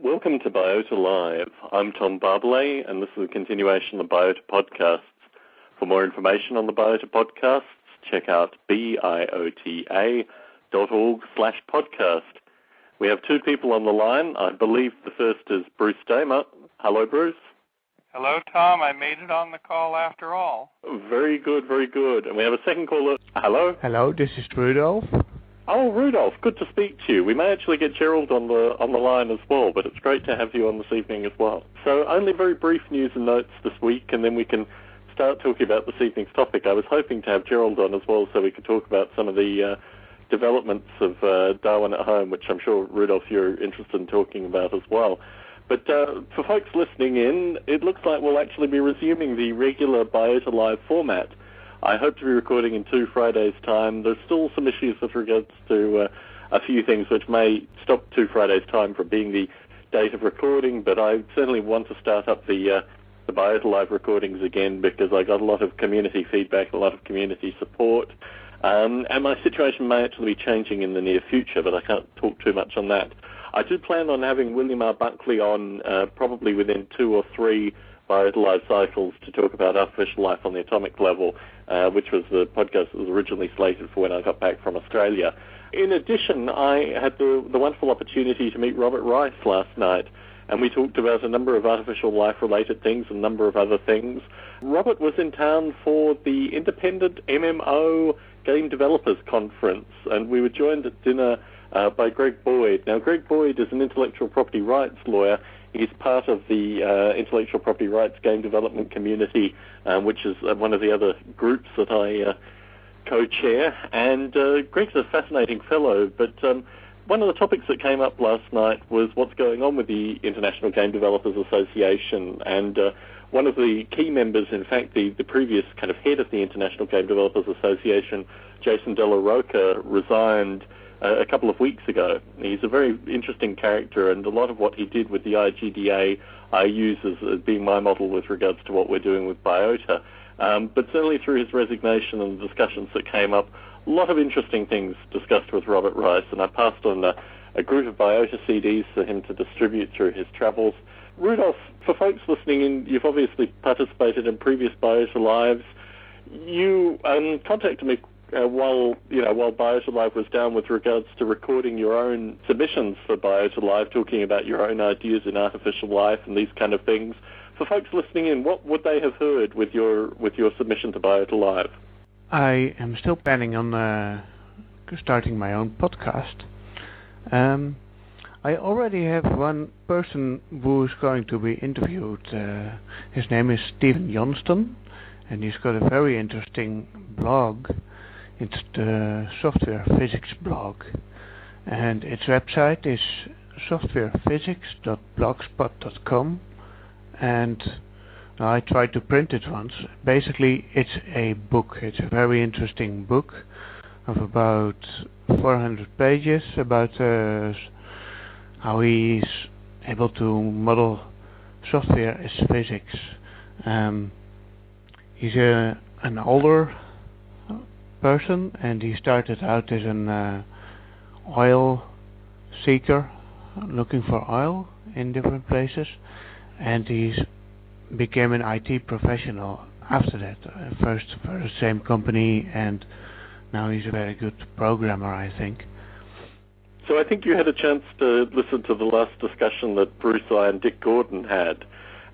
Welcome to Biota Live. I'm Tom Barbley, and this is a continuation of the Biota podcasts. For more information on the Biota podcasts, check out biota.org/podcast. We have two people on the line. I believe the first is Bruce Damer. Hello, Bruce. Hello, Tom. I made it on the call after all. Very good, very good. And we have a second caller. Hello. Hello, this is Rudolph. Oh, Rudolph, good to speak to you. We may actually get Gerald on the line as well, but it's great to have you on this evening as well. So only very brief news and notes this week, and then we can start talking about this evening's topic. I was hoping to have Gerald on as well so we could talk about some of the developments of Darwin at Home, which I'm sure, Rudolph, you're interested in talking about as well. But for folks listening in, it looks like we'll actually be resuming the regular Biota Live format. I hope to be recording in 2 Fridays' time. There's still some issues with regards to a few things which may stop 2 Fridays' time from being the date of recording, but I certainly want to start up the Biota Live recordings again because I got a lot of community feedback, a lot of community support, and my situation may actually be changing in the near future, but I can't talk too much on that. I do plan on having William R. Buckley on probably within 2 or 3 Biota Live cycles to talk about artificial life on the atomic level, which was the podcast that was originally slated for when I got back from Australia. In addition, I had the wonderful opportunity to meet Robert Rice last night, and we talked about a number of artificial life-related things and a number of other things. Robert was in town for the Independent MMO Game Developers Conference, and we were joined at dinner by Greg Boyd. Now, Greg Boyd is an intellectual property rights lawyer. He's part of the intellectual property rights game development community, which is one of the other groups that I co-chair. And Greg's a fascinating fellow, but one of the topics that came up last night was what's going on with the International Game Developers Association. And one of the key members, in fact, the previous kind of head of the International Game Developers Association, Jason De La Roca, resigned a couple of weeks ago. He's a very interesting character, and a lot of what he did with the IGDA I use as being my model with regards to what we're doing with Biota. But certainly through his resignation and the discussions that came up, a lot of interesting things discussed with Robert Rice, and I passed on a group of Biota CDs for him to distribute through his travels. Rudolph, for folks listening in, you've obviously participated in previous Biota Lives. You contacted me while Biota Live was down with regards to recording your own submissions for Biota Live, talking about your own ideas in artificial life and these kind of things. For folks listening in, what would they have heard with your submission to Biota Live? I am still planning on starting my own podcast. I already have one person who is going to be interviewed. His name is Stephen Johnston, and he's got a very interesting blog. It's the Software Physics blog, and its website is softwarephysics.blogspot.com, and I tried to print it once. Basically, it's a book. It's a very interesting book of about 400 pages about how he's able to model software as physics. He's an older person, and he started out as an oil seeker, looking for oil in different places, and he became an IT professional after that, first for the same company, and now he's a very good programmer, I think. So I think you had a chance to listen to the last discussion that Bruce, I, and Dick Gordon had.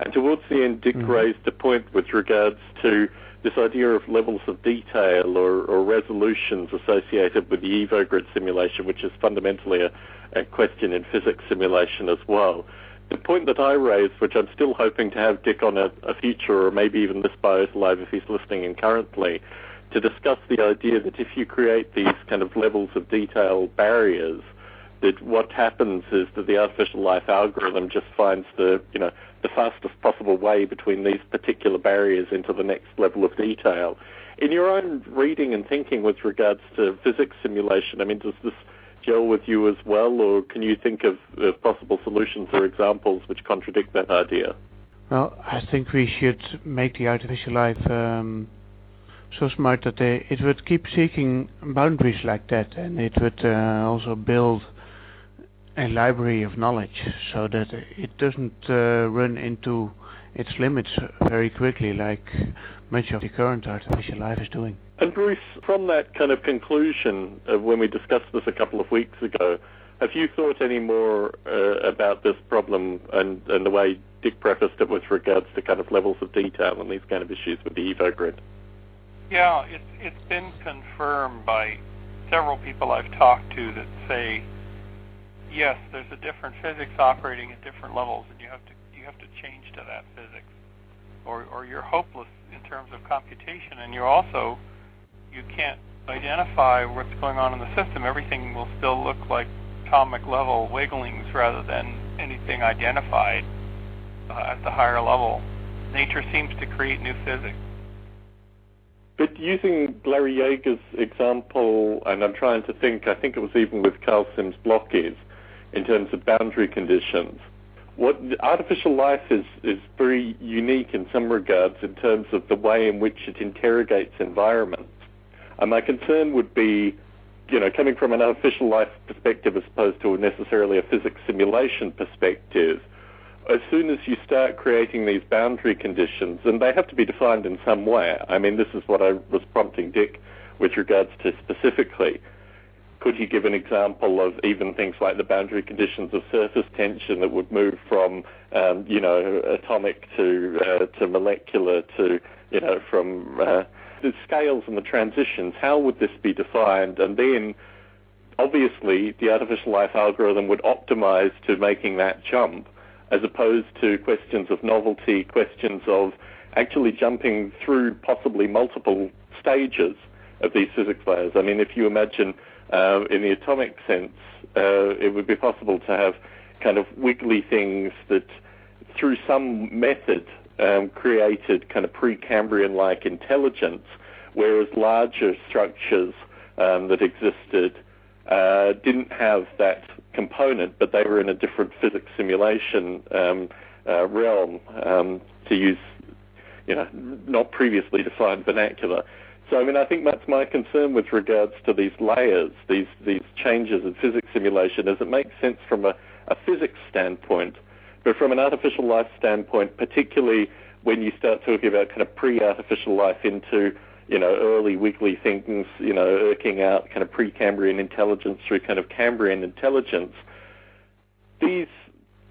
And towards the end, Dick raised a point with regards to this idea of levels of detail or resolutions associated with the EvoGrid simulation, which is fundamentally a question in physics simulation as well. The point that I raised, which I'm still hoping to have Dick on a future or maybe even this Biota Live if he's listening in currently, to discuss the idea that if you create these kind of levels of detail barriers, that what happens is that the artificial life algorithm just finds the fastest possible way between these particular barriers into the next level of detail. In your own reading and thinking with regards to physics simulation, I mean, does this gel with you as well, or can you think of possible solutions or examples which contradict that idea? Well, I think we should make the artificial life so smart that it would keep seeking boundaries like that, and it would also build a library of knowledge so that it doesn't run into its limits very quickly like much of the current artificial life is doing. And Bruce, from that kind of conclusion of when we discussed this a couple of weeks ago, have you thought any more about this problem and the way Dick prefaced it with regards to kind of levels of detail and these kind of issues with the EvoGrid? Yeah, it's been confirmed by several people I've talked to that say, yes, there's a different physics operating at different levels, and you have to change to that physics, or you're hopeless in terms of computation, and you can't identify what's going on in the system. Everything will still look like atomic level wigglings rather than anything identified at the higher level. Nature seems to create new physics. But using Larry Yeager's example, and I'm trying to think, I think it was even with Carl Sims' blockies, in terms of boundary conditions, what artificial life is very unique in some regards in terms of the way in which it interrogates environments. And my concern would be, coming from an artificial life perspective as opposed to necessarily a physics simulation perspective, as soon as you start creating these boundary conditions, and they have to be defined in some way. I mean, this is what I was prompting Dick with regards to specifically. Could you give an example of even things like the boundary conditions of surface tension that would move from, atomic to molecular to, from the scales and the transitions? How would this be defined? And then, obviously, the artificial life algorithm would optimize to making that jump, as opposed to questions of novelty, questions of actually jumping through possibly multiple stages of these physics layers. I mean, if you imagine in the atomic sense, it would be possible to have kind of wiggly things that, through some method, created kind of Precambrian-like intelligence, whereas larger structures that existed didn't have that component, but they were in a different physics simulation realm, to use, not previously defined vernacular. So, I mean, I think that's my concern with regards to these layers, these changes in physics simulation, is it makes sense from a physics standpoint, but from an artificial life standpoint, particularly when you start talking about kind of pre-artificial life into, early wiggly things, irking out kind of Precambrian intelligence through kind of Cambrian intelligence, these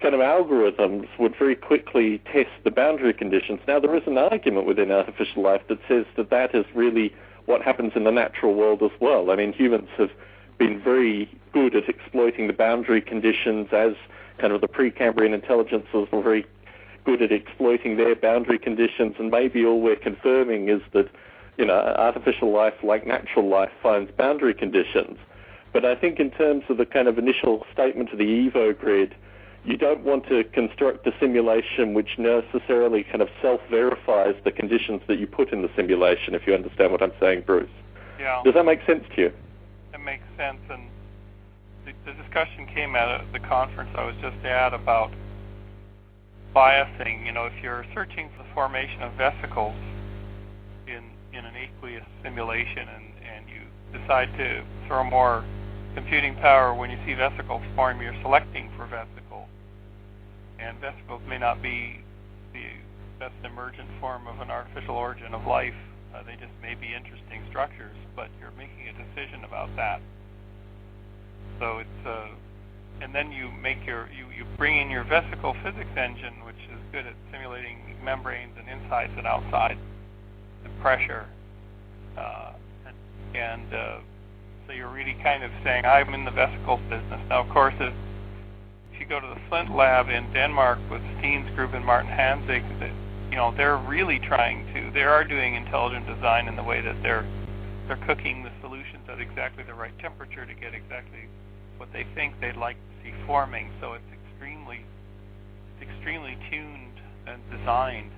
kind of algorithms would very quickly test the boundary conditions. Now, there is an argument within artificial life that says that is really what happens in the natural world as well. I mean, humans have been very good at exploiting the boundary conditions, as kind of the Precambrian intelligences were very good at exploiting their boundary conditions, and maybe all we're confirming is that, artificial life, like natural life, finds boundary conditions. But I think in terms of the kind of initial statement of the EvoGrid, you don't want to construct a simulation which necessarily kind of self-verifies the conditions that you put in the simulation, if you understand what I'm saying, Bruce. Yeah. Does that make sense to you? It makes sense, and the discussion came at the conference I was just at about biasing. If you're searching for the formation of vesicles in an aqueous simulation and you decide to throw more computing power when you see vesicles form, you're selecting for vesicles. And vesicles may not be the best emergent form of an artificial origin of life. They just may be interesting structures, but you're making a decision about that. So it's and then you make you bring in your vesicle physics engine, which is good at simulating membranes and insides and outsides and pressure, so you're really kind of saying, I'm in the vesicles business. Now, of course, if you go to the Flint lab in Denmark with Steen's group and Martin Hanzig, they're really they are doing intelligent design in the way that they're cooking the solutions at exactly the right temperature to get exactly what they think they'd like to see forming. So it's extremely tuned and designed.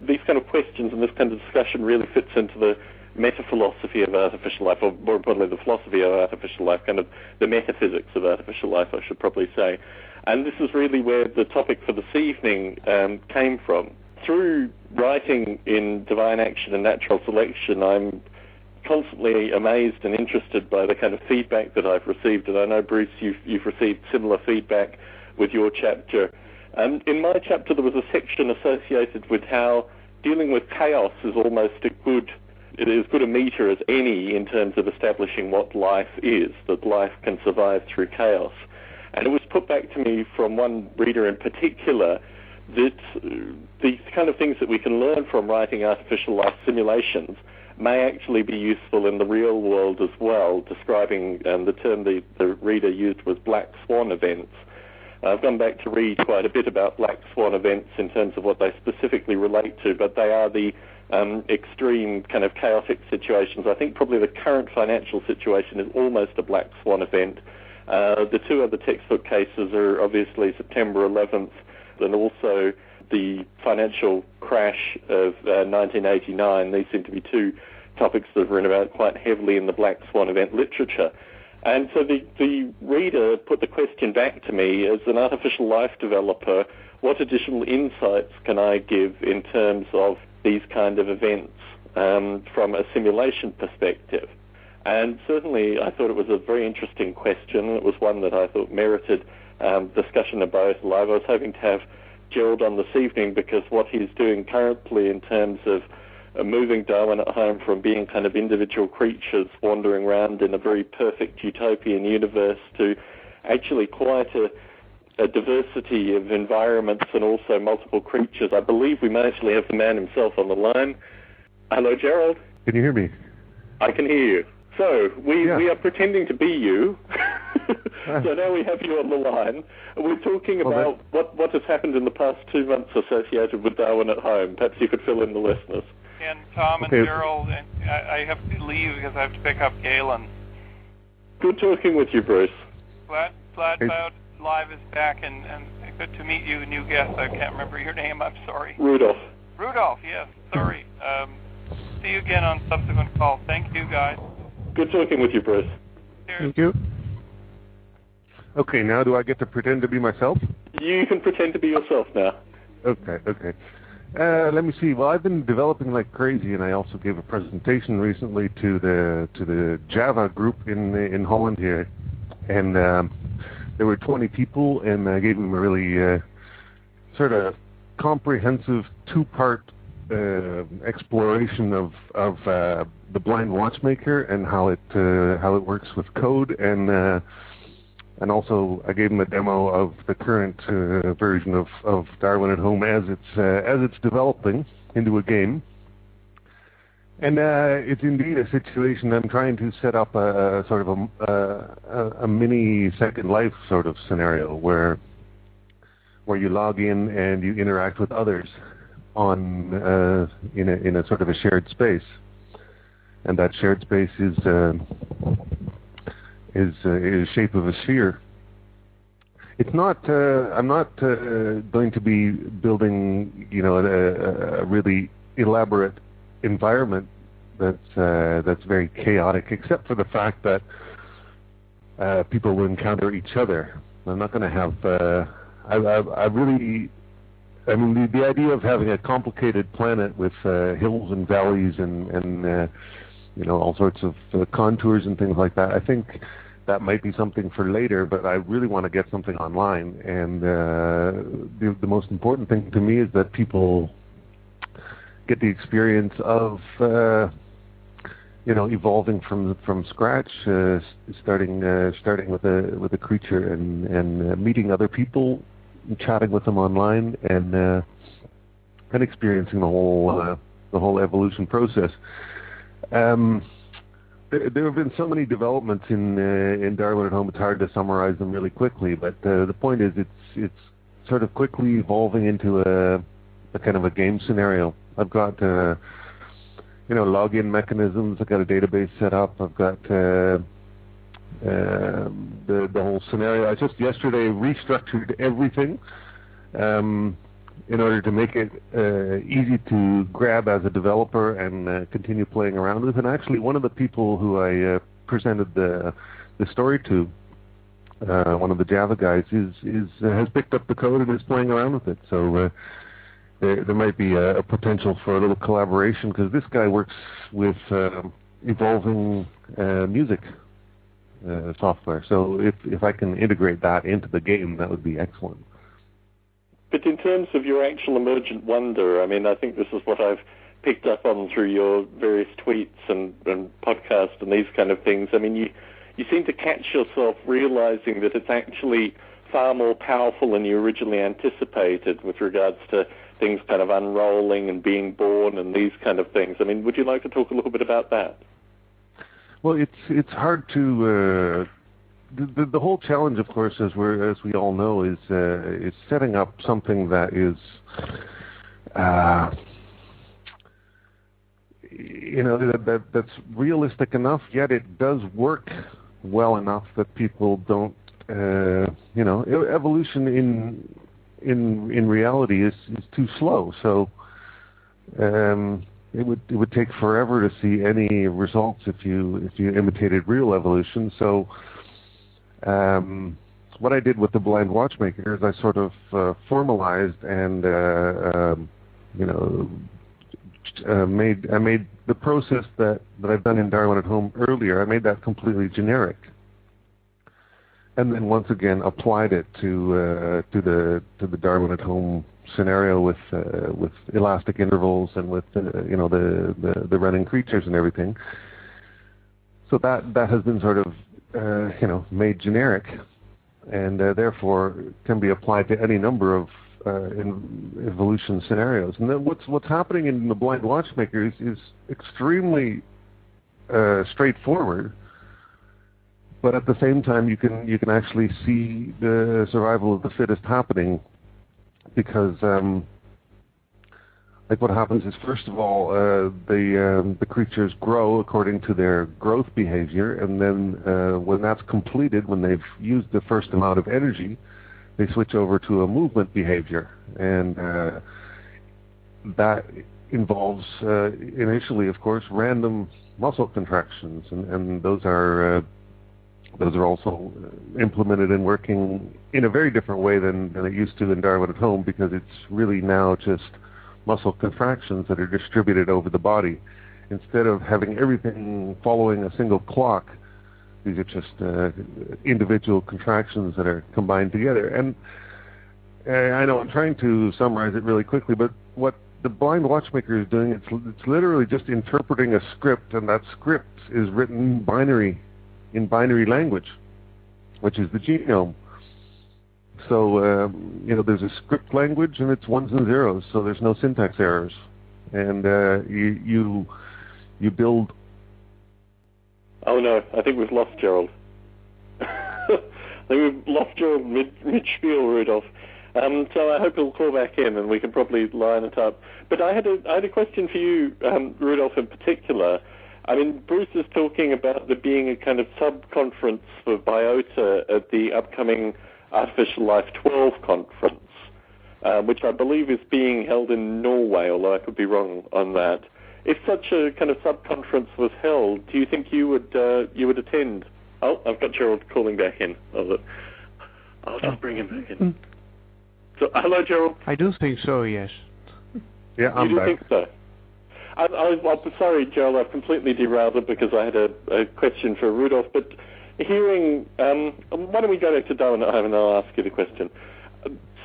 These kind of questions and this kind of discussion really fits into the meta-philosophy of artificial life, or more importantly, the philosophy of artificial life, kind of the metaphysics of artificial life, I should probably say. And this is really where the topic for this evening came from. Through writing in Divine Action and Natural Selection, I'm constantly amazed and interested by the kind of feedback that I've received, and I know, Bruce, you've received similar feedback with your chapter. In my chapter, there was a section associated with how dealing with chaos is almost as good a meter as any in terms of establishing what life is, that life can survive through chaos. And it was put back to me from one reader in particular that the kind of things that we can learn from writing artificial life simulations may actually be useful in the real world as well, describing the term the reader used was black swan events. I've gone back to read quite a bit about black swan events in terms of what they specifically relate to, but they are the extreme kind of chaotic situations. I think probably the current financial situation is almost a black swan event. The two other textbook cases are obviously September 11th and also the financial crash of 1989. These seem to be two topics that are written about quite heavily in the black swan event literature. And so the reader put the question back to me, as an artificial life developer, what additional insights can I give in terms of these kind of events from a simulation perspective? And certainly I thought it was a very interesting question. It was one that I thought merited discussion of both live. I was hoping to have Gerald on this evening because what he's doing currently in terms of moving Darwin at home from being kind of individual creatures wandering around in a very perfect utopian universe to actually quite a diversity of environments and also multiple creatures. I believe we may actually have the man himself on the line. Hello, Gerald. Can you hear me? I can hear you. So we are pretending to be you. So now we have you on the line. We're talking about what has happened in the past 2 months associated with Darwin at home. Perhaps you could fill in the listeners. And Tom and Gerald, and I have to leave because I have to pick up Galen. Good talking with you, Bruce. Glad Biota Live is back, and good to meet you, new guest. I can't remember your name. I'm sorry. Rudolph. Rudolph, yes. Sorry. See you again on subsequent calls. Thank you, guys. Good talking with you, Bruce. Cheers. Thank you. Okay, now do I get to pretend to be myself? You can pretend to be yourself now. Okay. Let me see. Well, I've been developing like crazy, and I also gave a presentation recently to the Java group in Holland here, and there were 20 people, and I gave them a really sort of comprehensive two-part exploration of the blind watchmaker and how it works with code, and also I gave them a demo of the current version of Darwin at Home as it's developing into a game. And it's indeed a situation. I'm trying to set up a sort of a mini Second Life sort of scenario where you log in and you interact with others on in a sort of a shared space, and that shared space is shape of a sphere. It's not. I'm not going to be building, a really elaborate environment that's very chaotic, except for the fact that people will encounter each other. I'm not going to have. The idea of having a complicated planet with hills and valleys and all sorts of contours and things like that, I think that might be something for later, but I really want to get something online. And the most important thing to me is that people get the experience of evolving from scratch, starting with a creature and meeting other people, and chatting with them online, and experiencing the whole evolution process. There have been so many developments in Darwin at Home. It's hard to summarize them really quickly, but the point is, it's sort of quickly evolving into a kind of a game scenario. I've got login mechanisms. I've got a database set up. I've got the whole scenario. I just yesterday restructured everything in order to make it easy to grab as a developer and continue playing around with. And actually, one of the people who I presented the story to, one of the Java guys, has picked up the code and is playing around with it. So there might be a potential for a little collaboration, because this guy works with evolving music software. So if I can integrate that into the game, that would be excellent. But in terms of your actual emergent wonder, I mean, I think this is what I've picked up on through your various tweets and podcasts and these kind of things. I mean, you seem to catch yourself realizing that it's actually far more powerful than you originally anticipated with regards to things kind of unrolling and being born and these kind of things. I mean, would you like to talk a little bit about that? Well, it's hard to... The whole challenge, of course, as we all know, is setting up something that is, that's realistic enough, yet it does work well enough that people don't, evolution in reality is too slow. So it would take forever to see any results if you imitated real evolution. So what I did with the Blind Watchmaker is I sort of formalized and I made the process that I've done in Darwin at Home earlier. I made that completely generic, and then once again applied it to the Darwin at Home scenario with elastic intervals and with the running creatures and everything. So that has been sort of made generic, and therefore can be applied to any number of evolution scenarios. And then what's happening in the Blind Watchmaker is extremely straightforward, but at the same time you can actually see the survival of the fittest happening, because what happens is, first of all, the creatures grow according to their growth behavior, and then when that's completed, when they've used the first amount of energy, they switch over to a movement behavior, and that involves initially, of course, random muscle contractions, and those are also implemented and working in a very different way than it used to in Darwin at Home, because it's really now just muscle contractions that are distributed over the body. Instead of having everything following a single clock, these are just individual contractions that are combined together. And I know I'm trying to summarize it really quickly, but what the Blind Watchmaker is doing, it's literally just interpreting a script, and that script is written in binary language, which is the genome. So, there's a script language, and it's ones and zeros, so there's no syntax errors. And you build... Oh, no, I think we've lost Gerald. I think we've lost Gerald mid-spiel, Rudolf. So I hope he'll call back in, and we can probably line it up. But I had a question for you, Rudolf, in particular. I mean, Bruce is talking about there being a kind of sub-conference for Biota at the upcoming Artificial Life 12 conference, which I believe is being held in Norway, although I could be wrong on that. If such a kind of sub-conference was held, do you think you would attend? Oh, I've got Gerald calling back in. I'll just bring him back in. So, hello, Gerald. I do think so, yes. Yeah, I'm back. You do think so? I'm sorry, Gerald, I've completely derailed it because I had a question for Rudolf, but hearing, why don't we go back to Darwin at Home and I'll ask you the question.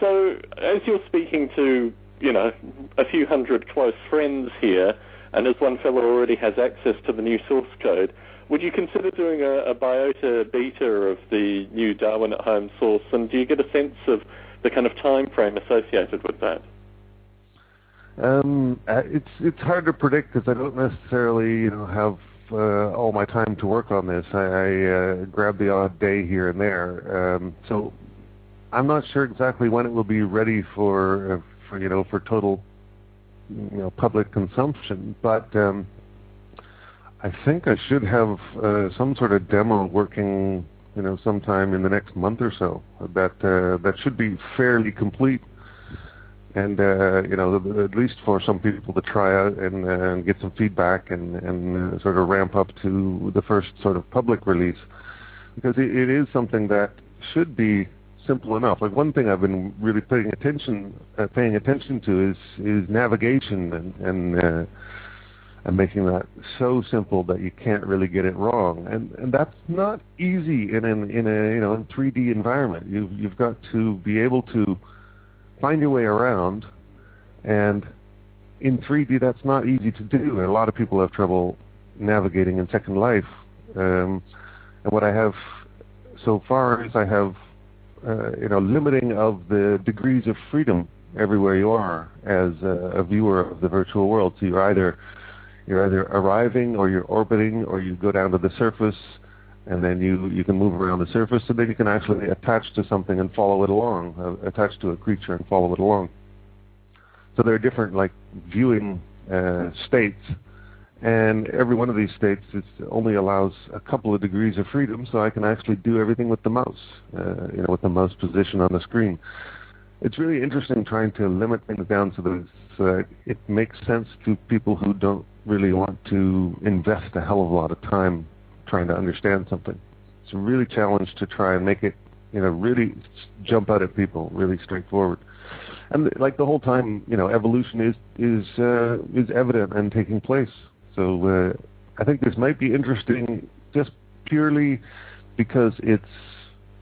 So, as you're speaking to, a few hundred close friends here, and as one fellow already has access to the new source code, would you consider doing a Biota beta of the new Darwin at Home source, and do you get a sense of the kind of time frame associated with that? It's hard to predict because I don't necessarily have all my time to work on this. I grab the odd day here and there, so I'm not sure exactly when it will be ready for total public consumption. But I think I should have some sort of demo working sometime in the next month or so. That should be fairly complete. And at least for some people to try out and get some feedback and sort of ramp up to the first sort of public release, because it is something that should be simple enough. Like, one thing I've been really paying attention to is navigation and making that so simple that you can't really get it wrong. And that's not easy in a 3D environment. You've got to be able to find your way around, and in 3D that's not easy to do. And a lot of people have trouble navigating in Second Life. And what I have so far is I have limiting of the degrees of freedom everywhere you are as a viewer of the virtual world. So you're either arriving, or you're orbiting, or you go down to the surface, and then you can move around the surface, and then you can actually attach to something and follow it along, attach to a creature and follow it along. So there are different viewing states, and every one of these states only allows a couple of degrees of freedom, so I can actually do everything with the mouse, with the mouse position on the screen. It's really interesting trying to limit things down so that it makes sense to people who don't really want to invest a hell of a lot of time trying to understand something. It's a really challenge to try and make it, really jump out at people, really straightforward. And the whole time, evolution is evident and taking place. So I think this might be interesting just purely because it's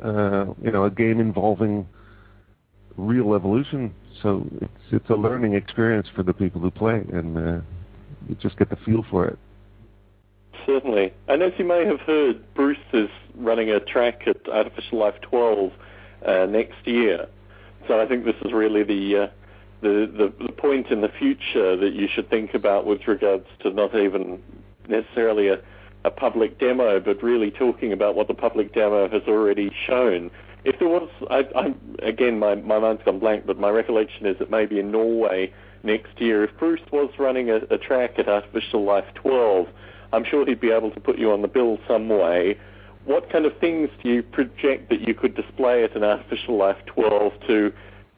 a game involving real evolution. So it's a learning experience for the people who play, and you just get the feel for it. Certainly. And as you may have heard, Bruce is running a track at Artificial Life 12 next year. So I think this is really the point in the future that you should think about with regards to not even necessarily a public demo, but really talking about what the public demo has already shown. If there was, again, my mind's gone blank, but my recollection is it may be in Norway next year. If Bruce was running a track at Artificial Life 12, I'm sure he'd be able to put you on the bill some way. What kind of things do you project that you could display at an Artificial Life 12 to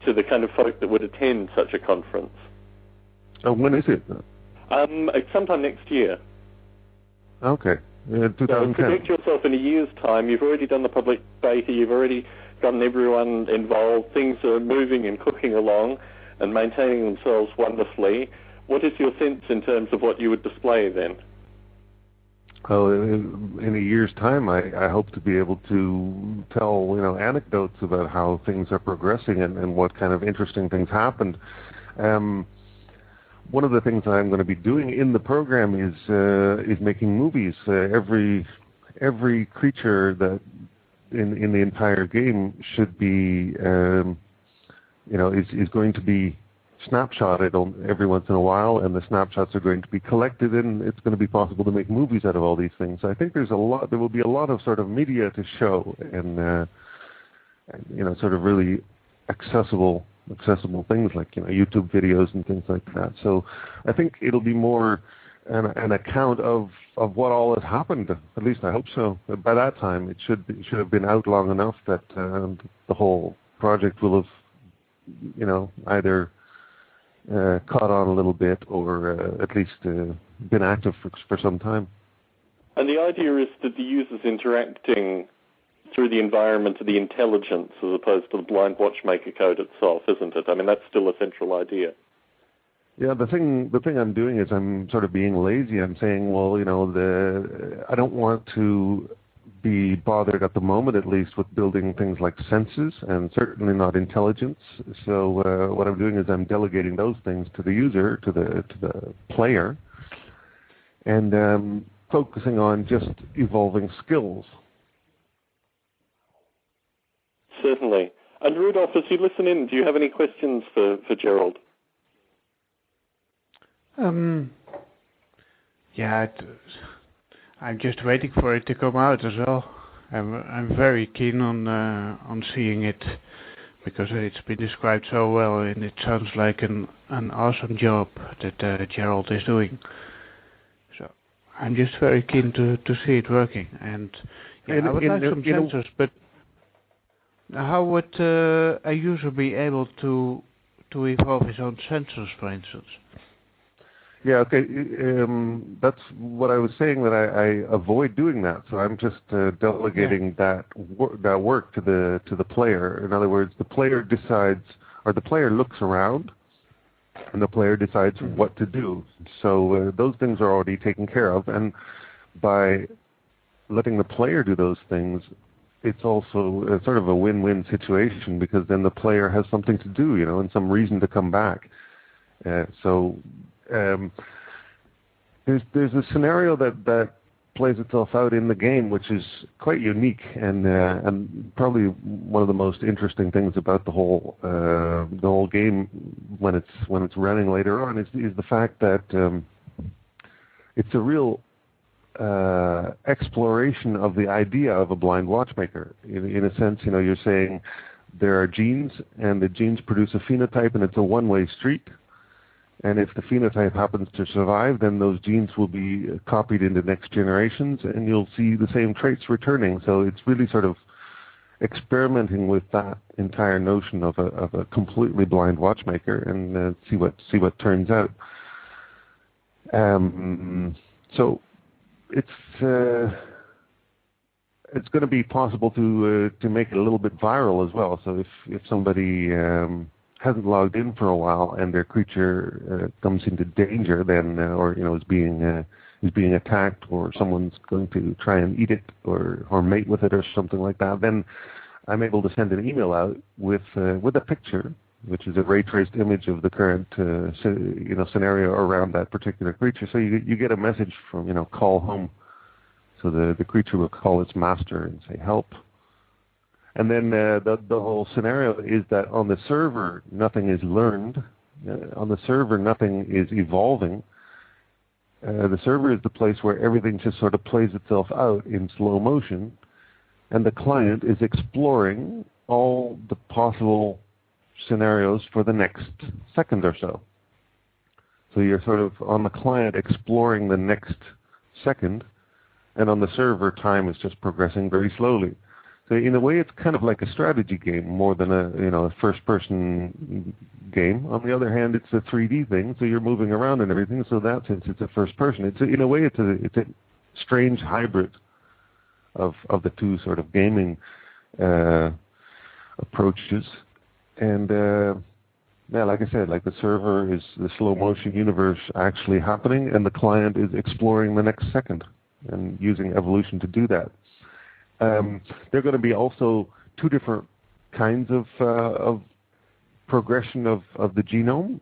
the kind of folk that would attend such a conference? When is it? It's sometime next year. Okay. 2010. So predict yourself in a year's time. You've already done the public beta. You've already gotten everyone involved. Things are moving and cooking along and maintaining themselves wonderfully. What is your sense in terms of what you would display then? Well, in a year's time, I hope to be able to tell anecdotes about how things are progressing and what kind of interesting things happened. One of the things I'm going to be doing in the program is making movies. Every creature that in the entire game should be is going to be snapshotted every once in a while, and the snapshots are going to be collected, and it's going to be possible to make movies out of all these things. So I think there will be a lot of sort of media to show, and sort of really accessible things like YouTube videos and things like that. So I think it'll be more an account of what all has happened. At least I hope so. By that time, it should have been out long enough that the whole project will have either caught on a little bit, or at least been active for some time. And the idea is that the user's interacting through the environment of the intelligence as opposed to the blind watchmaker code itself, isn't it? I mean, that's still a central idea. Yeah, the thing I'm doing is I'm sort of being lazy. I'm saying, well, I don't want to be bothered at the moment, at least, with building things like senses, and certainly not intelligence. So what I'm doing is I'm delegating those things to the user, to the player, and focusing on just evolving skills. Certainly. And Rudolph, as you listen in, do you have any questions for Gerald? Yeah, I'm just waiting for it to come out as well. I'm very keen on seeing it because it's been described so well, and it sounds like an awesome job that Gerald is doing. So I'm just very keen to see it working. And I would like some sensors, but how would a user be able to evolve his own sensors, for instance? Yeah, okay. That's what I was saying, that I avoid doing that. So I'm just delegating that work to the player. In other words, the player decides, or the player looks around, and the player decides what to do. So those things are already taken care of, and by letting the player do those things, it's also sort of a win-win situation, because then the player has something to do, and some reason to come back. There's a scenario that plays itself out in the game, which is quite unique, and probably one of the most interesting things about the whole game when it's running later on is the fact that it's a real exploration of the idea of a blind watchmaker. In a sense, you're saying there are genes, and the genes produce a phenotype, and it's a one-way street. And if the phenotype happens to survive, then those genes will be copied into next generations, and you'll see the same traits returning. So it's really sort of experimenting with that entire notion of a completely blind watchmaker, and see what turns out. So it's going to be possible to make it a little bit viral as well. So if somebody hasn't logged in for a while and their creature comes into danger, then or is being attacked, or someone's going to try and eat it or mate with it or something like that, then I'm able to send an email out with a picture, which is a ray traced image of the current scenario around that particular creature. So you get a message from call home. So the creature will call its master and say help. And then the whole scenario is that on the server, nothing is learned. On the server, nothing is evolving. The server is the place where everything just sort of plays itself out in slow motion. And the client is exploring all the possible scenarios for the next second or so. So you're sort of on the client exploring the next second, and on the server, time is just progressing very slowly. So in a way, it's kind of like a strategy game more than a first-person game. On the other hand, it's a 3D thing, so you're moving around and everything. So in that sense, it's a first-person. In a way, it's a strange hybrid of the two sort of gaming approaches. And like I said, like the server is the slow-motion universe actually happening, and the client is exploring the next second and using evolution to do that. There are going to be also two different kinds of progression of the genome,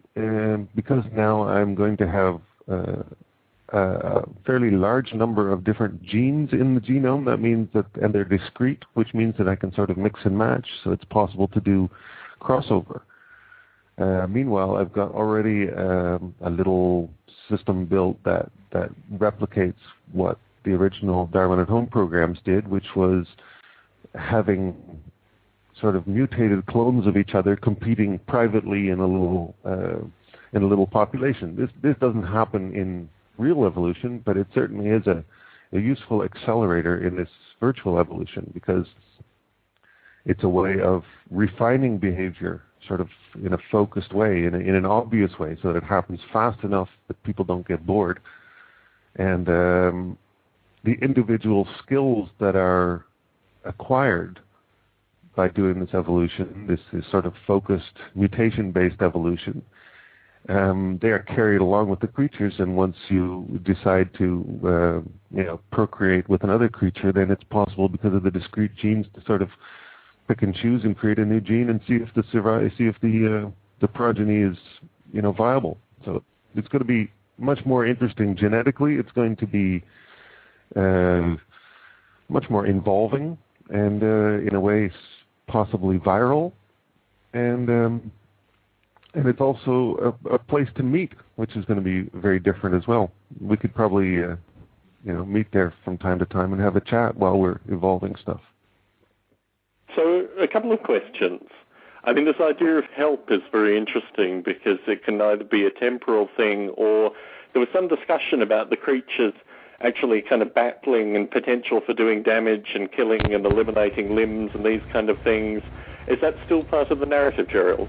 because now I'm going to have a fairly large number of different genes in the genome. That means that, and they're discrete, which means that I can sort of mix and match, so it's possible to do crossover. Meanwhile, I've got already a little system built that replicates what the original Darwin at Home programs did, which was having sort of mutated clones of each other competing privately in a little population. This doesn't happen in real evolution, but it certainly is a useful accelerator in this virtual evolution, because it's a way of refining behavior sort of in a focused way, in an obvious way, so that it happens fast enough that people don't get bored. And the individual skills that are acquired by doing this evolution, this sort of focused mutation-based evolution, they are carried along with the creatures, and once you decide to procreate with another creature, then it's possible, because of the discrete genes, to sort of pick and choose and create a new gene and see if the progeny is viable. So it's going to be much more interesting genetically. It's going to be much more involving and, in a way, possibly viral. And it's also a place to meet, which is going to be very different as well. We could probably, meet there from time to time and have a chat while we're evolving stuff. So, a couple of questions. I mean, this idea of help is very interesting because it can either be a temporal thing, or there was some discussion about the creatures actually kind of battling and potential for doing damage and killing and eliminating limbs and these kind of things. Is that still part of the narrative, Gerald?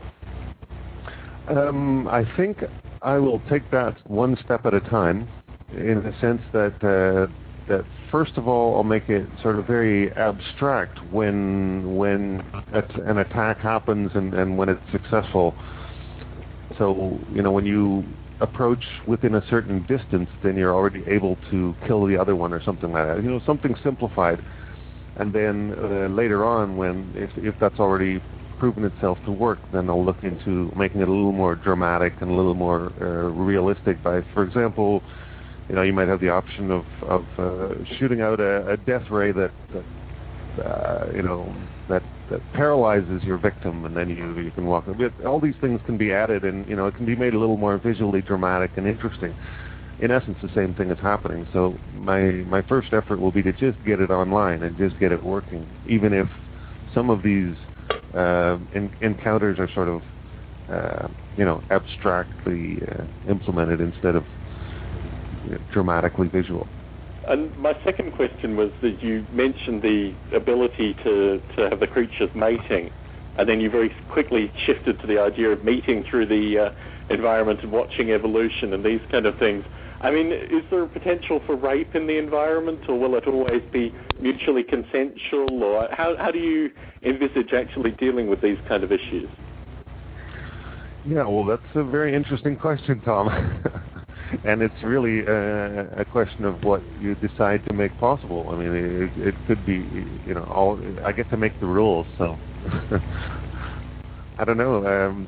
I think I will take that one step at a time, in the sense that first of all, I'll make it sort of very abstract when an attack happens and when it's successful. So, when you approach within a certain distance, then you're already able to kill the other one or something like that. Something simplified. And then later on, if that's already proven itself to work, then I'll look into making it a little more dramatic and a little more realistic by, for example, you might have the option of shooting out a death ray that paralyzes your victim, and then you can walk. All these things can be added, and it can be made a little more visually dramatic and interesting. In essence, the same thing is happening. So my first effort will be to just get it online and just get it working, even if some of these encounters are sort of abstractly implemented instead of dramatically visual. And my second question was that you mentioned the ability to have the creatures mating, and then you very quickly shifted to the idea of meeting through the environment and watching evolution and these kind of things. I mean, is there a potential for rape in the environment, or will it always be mutually consensual, or how do you envisage actually dealing with these kind of issues? Yeah, well, that's a very interesting question, Tom. And it's really a question of what you decide to make possible. I mean, it could be, I get to make the rules, so I don't know.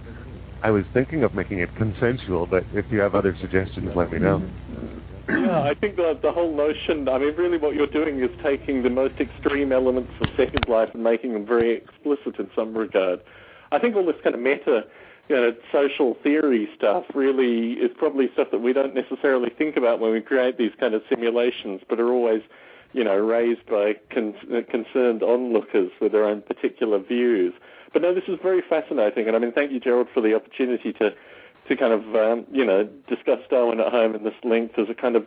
I was thinking of making it consensual, but if you have other suggestions, let me know. Yeah, I think the whole notion, I mean, really what you're doing is taking the most extreme elements of Second Life and making them very explicit in some regard. I think all this kind of meta social theory stuff really is probably stuff that we don't necessarily think about when we create these kind of simulations, but are always, raised by concerned onlookers with their own particular views. But no, this is very fascinating, and I mean, thank you, Gerald, for the opportunity to kind of, discuss Darwin at Home in this length as a kind of,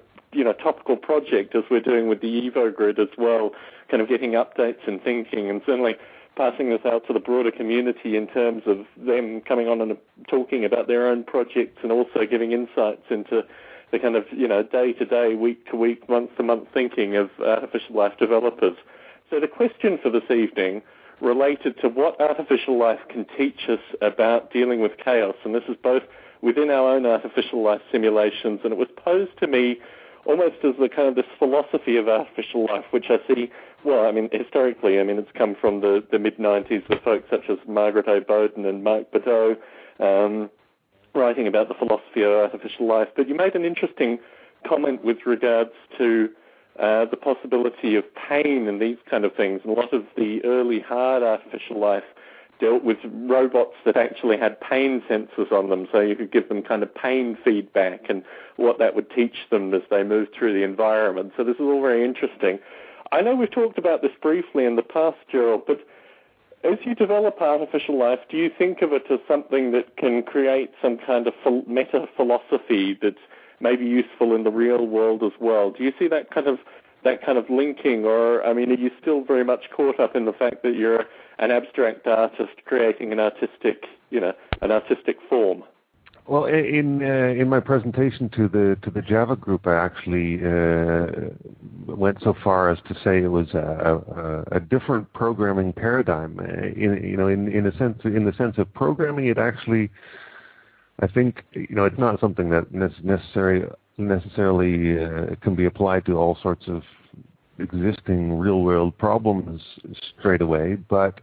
topical project, as we're doing with the Evo Grid as well, kind of getting updates and thinking, and certainly passing this out to the broader community in terms of them coming on and talking about their own projects and also giving insights into the kind of, day-to-day, week-to-week, month-to-month thinking of artificial life developers. So the question for this evening related to what artificial life can teach us about dealing with chaos, and this is both within our own artificial life simulations, and it was posed to me almost as the kind of this philosophy of artificial life, which I see, well, I mean, historically, I mean, it's come from the mid-90s with folks such as Margaret O. Bowden and Mark Badeau writing about the philosophy of artificial life. But you made an interesting comment with regards to the possibility of pain and these kind of things. And a lot of the early hard artificial life dealt with robots that actually had pain sensors on them, so you could give them kind of pain feedback and what that would teach them as they moved through the environment. So this is all very interesting. I know we've talked about this briefly in the past, Gerald, but as you develop artificial life, do you think of it as something that can create some kind of meta-philosophy that's maybe useful in the real world as well? Do you see that kind of linking, or, I mean, are you still very much caught up in the fact that you're an abstract artist creating an artistic form? Well, in my presentation to the Java group, I actually went so far as to say it was a different programming paradigm. In the sense of programming, it actually, I think, it's not something that necessarily can be applied to all sorts of existing real-world problems straight away, but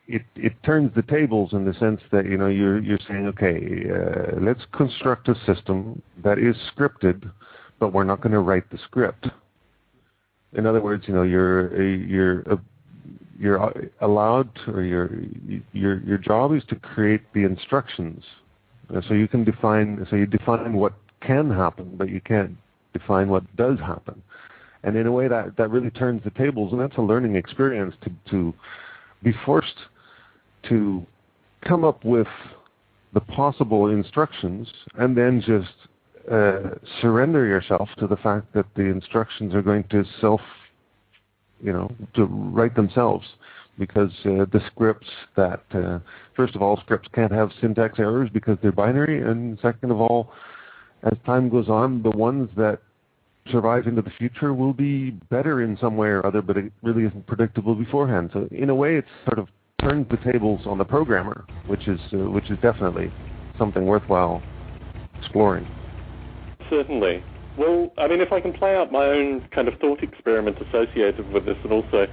it turns the tables in the sense that you're saying, okay, let's construct a system that is scripted, but we're not going to write the script. In other words, you're allowed to, or your job is to create the instructions. So you define what can happen, but you can't define what does happen. And in a way that really turns the tables, and that's a learning experience to be forced to come up with the possible instructions and then just surrender yourself to the fact that the instructions are going to to write themselves, because the scripts that, first of all, scripts can't have syntax errors because they're binary, and second of all, as time goes on, the ones that survive into the future will be better in some way or other, but it really isn't predictable beforehand. So in a way, it's sort of turned the tables on the programmer, which is definitely something worthwhile exploring. Certainly. Well, I mean, if I can play out my own kind of thought experiment associated with this, and also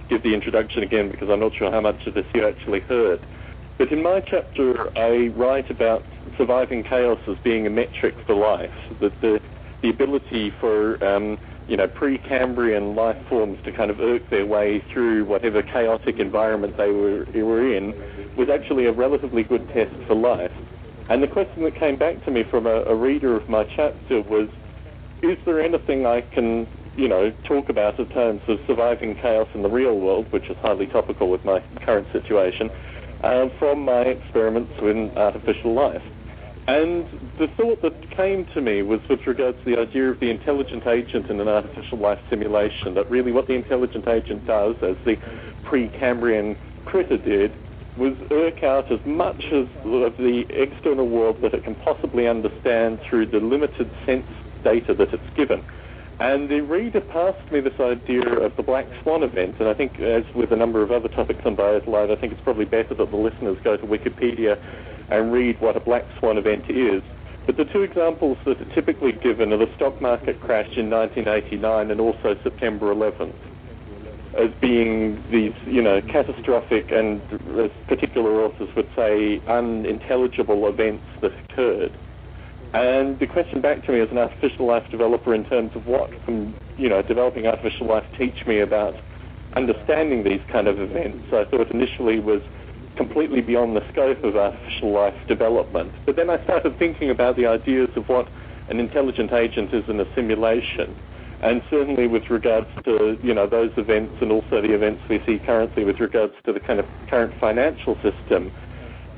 give the introduction again, because I'm not sure how much of this you actually heard. But in my chapter, I write about surviving chaos as being a metric for life, that the ability for Precambrian life forms to kind of irk their way through whatever chaotic environment they were in was actually a relatively good test for life. And the question that came back to me from a reader of my chapter was, is there anything I can, talk about in terms of surviving chaos in the real world, which is highly topical with my current situation, from my experiments with artificial life? And the thought that came to me was with regards to the idea of the intelligent agent in an artificial life simulation, that really what the intelligent agent does, as the Precambrian critter did, was irk out as much of the external world that it can possibly understand through the limited sense data that it's given. And the reader passed me this idea of the Black Swan event, and I think, as with a number of other topics on Biota Live, I think it's probably better that the listeners go to Wikipedia and read what a Black Swan event is. But the two examples that are typically given are the stock market crash in 1989 and also September 11th, as being these, catastrophic and, as particular authors would say, unintelligible events that occurred. And the question back to me as an artificial life developer in terms of what can, developing artificial life teach me about understanding these kind of events, I thought initially was completely beyond the scope of artificial life development. But then I started thinking about the ideas of what an intelligent agent is in a simulation. And certainly with regards to, those events and also the events we see currently with regards to the kind of current financial system,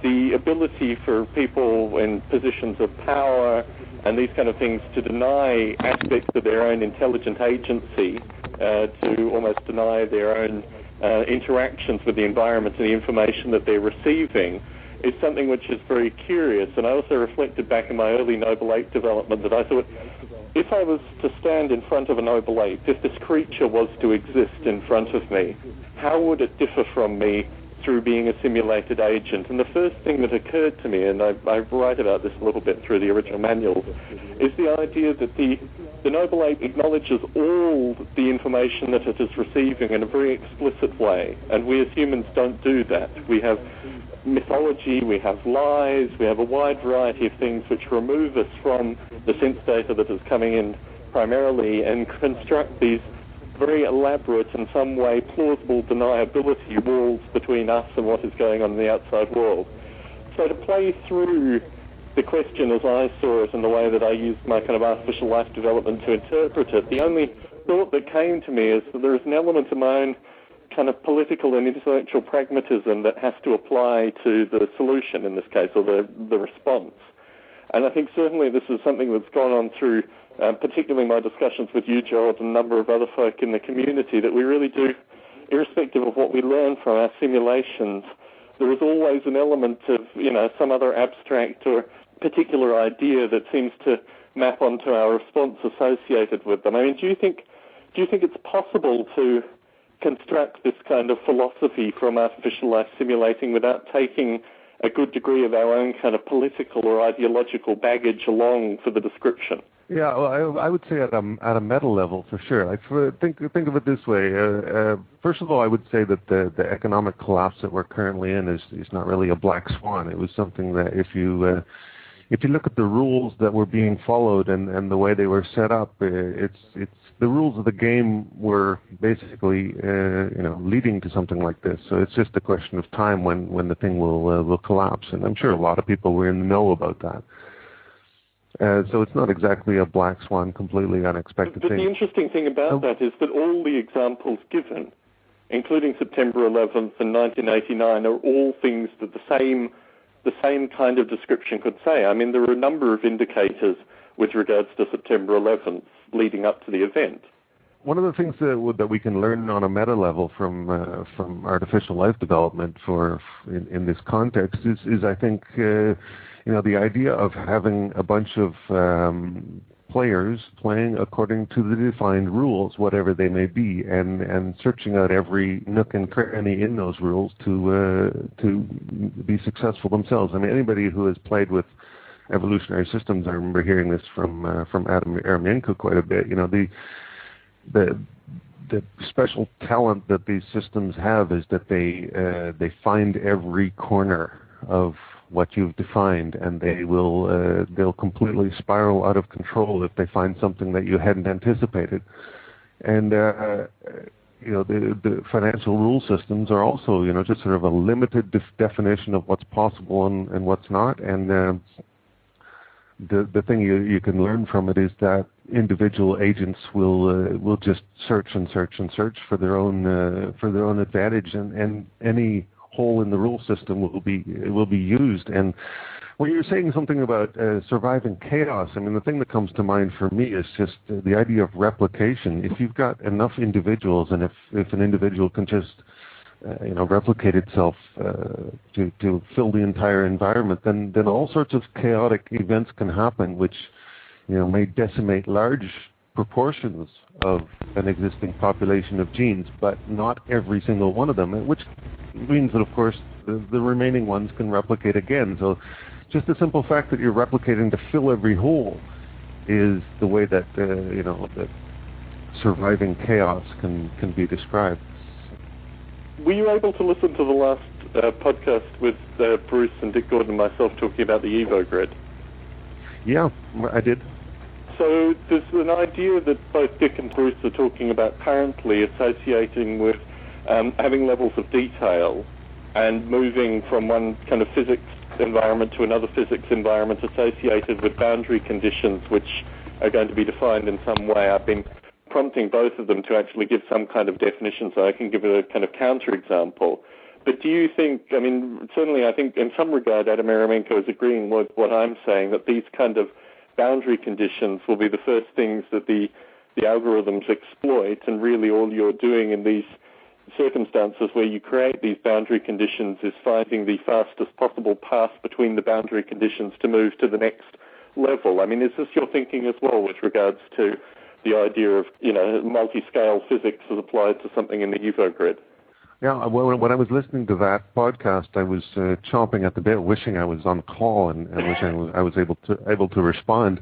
the ability for people in positions of power and these kind of things to deny aspects of their own intelligent agency, to almost deny their own interactions with the environment and the information that they're receiving, is something which is very curious. And I also reflected back in my early Noble Ape development that I thought, if I was to stand in front of a noble ape, if this creature was to exist in front of me, how would it differ from me through being a simulated agent? And the first thing that occurred to me, and I write about this a little bit through the original manuals, is the idea that the noble ape acknowledges all the information that it is receiving in a very explicit way, and we as humans don't do that. We have mythology, we have lies, we have a wide variety of things which remove us from the sense data that is coming in primarily and construct these very elaborate, in some way plausible deniability walls between us and what is going on in the outside world. So to play through the question as I saw it and the way that I used my kind of artificial life development to interpret it, the only thought that came to me is that there is an element of my own kind of political and intellectual pragmatism that has to apply to the solution in this case, or the response. And I think certainly this is something that's gone on through particularly my discussions with you, Gerald, and a number of other folk in the community, that we really do, irrespective of what we learn from our simulations, there is always an element of, some other abstract or particular idea that seems to map onto our response associated with them. I mean, do you think it's possible to construct this kind of philosophy from artificial life simulating without taking a good degree of our own kind of political or ideological baggage along for the description? Yeah, well, I would say at a meta level for sure. Think of it this way. First of all, I would say that the economic collapse that we're currently in is not really a black swan. It was something that if you look at the rules that were being followed and the way they were set up, it's the rules of the game were basically leading to something like this. So it's just a question of time when the thing will collapse. And I'm sure a lot of people were in the know about that. So it's not exactly a black swan, completely unexpected thing. But the interesting thing about that is that all the examples given, including September 11th and 1989, are all things that the same kind of description could say. I mean, there are a number of indicators with regards to September 11th leading up to the event. One of the things that we can learn on a meta level from artificial life development in this context is I think the idea of having a bunch of players playing according to the defined rules, whatever they may be, and searching out every nook and cranny in those rules to be successful themselves. I mean, anybody who has played with evolutionary systems, I remember hearing this from Adam Eremienko quite a bit. The special talent that these systems have is that they find every corner of what you've defined, and they'll completely spiral out of control if they find something that you hadn't anticipated. And the financial rule systems are also just sort of a limited definition of what's possible and what's not. And the thing you can learn from it is that individual agents will just search and search and search for their own advantage, and any hole in the rule system will be used. And when you're saying something about surviving chaos, I mean, the thing that comes to mind for me is just the idea of replication. If you've got enough individuals, and if an individual can just replicate itself to fill the entire environment, then all sorts of chaotic events can happen, which may decimate large proportions of an existing population of genes, but not every single one of them, which means that, of course, the remaining ones can replicate again. So just the simple fact that you're replicating to fill every hole is the way that that surviving chaos can be described. Were you able to listen to the last podcast with Bruce and Dick Gordon and myself talking about the Evo grid? Yeah, I did. So there's an idea that both Dick and Bruce are talking about apparently associating with having levels of detail and moving from one kind of physics environment to another physics environment associated with boundary conditions which are going to be defined in some way. I've been prompting both of them to actually give some kind of definition so I can give a kind of counterexample. But do you think, I mean, certainly I think in some regard Adam Eremienko is agreeing with what I'm saying, that these kind of boundary conditions will be the first things that the algorithms exploit, and really all you're doing in these circumstances where you create these boundary conditions is finding the fastest possible path between the boundary conditions to move to the next level. I mean, is this your thinking as well with regards to the idea of, multi-scale physics as applied to something in the Evo grid? Yeah, well, when I was listening to that podcast, I was chomping at the bit, wishing I was on call and wishing I was able to respond,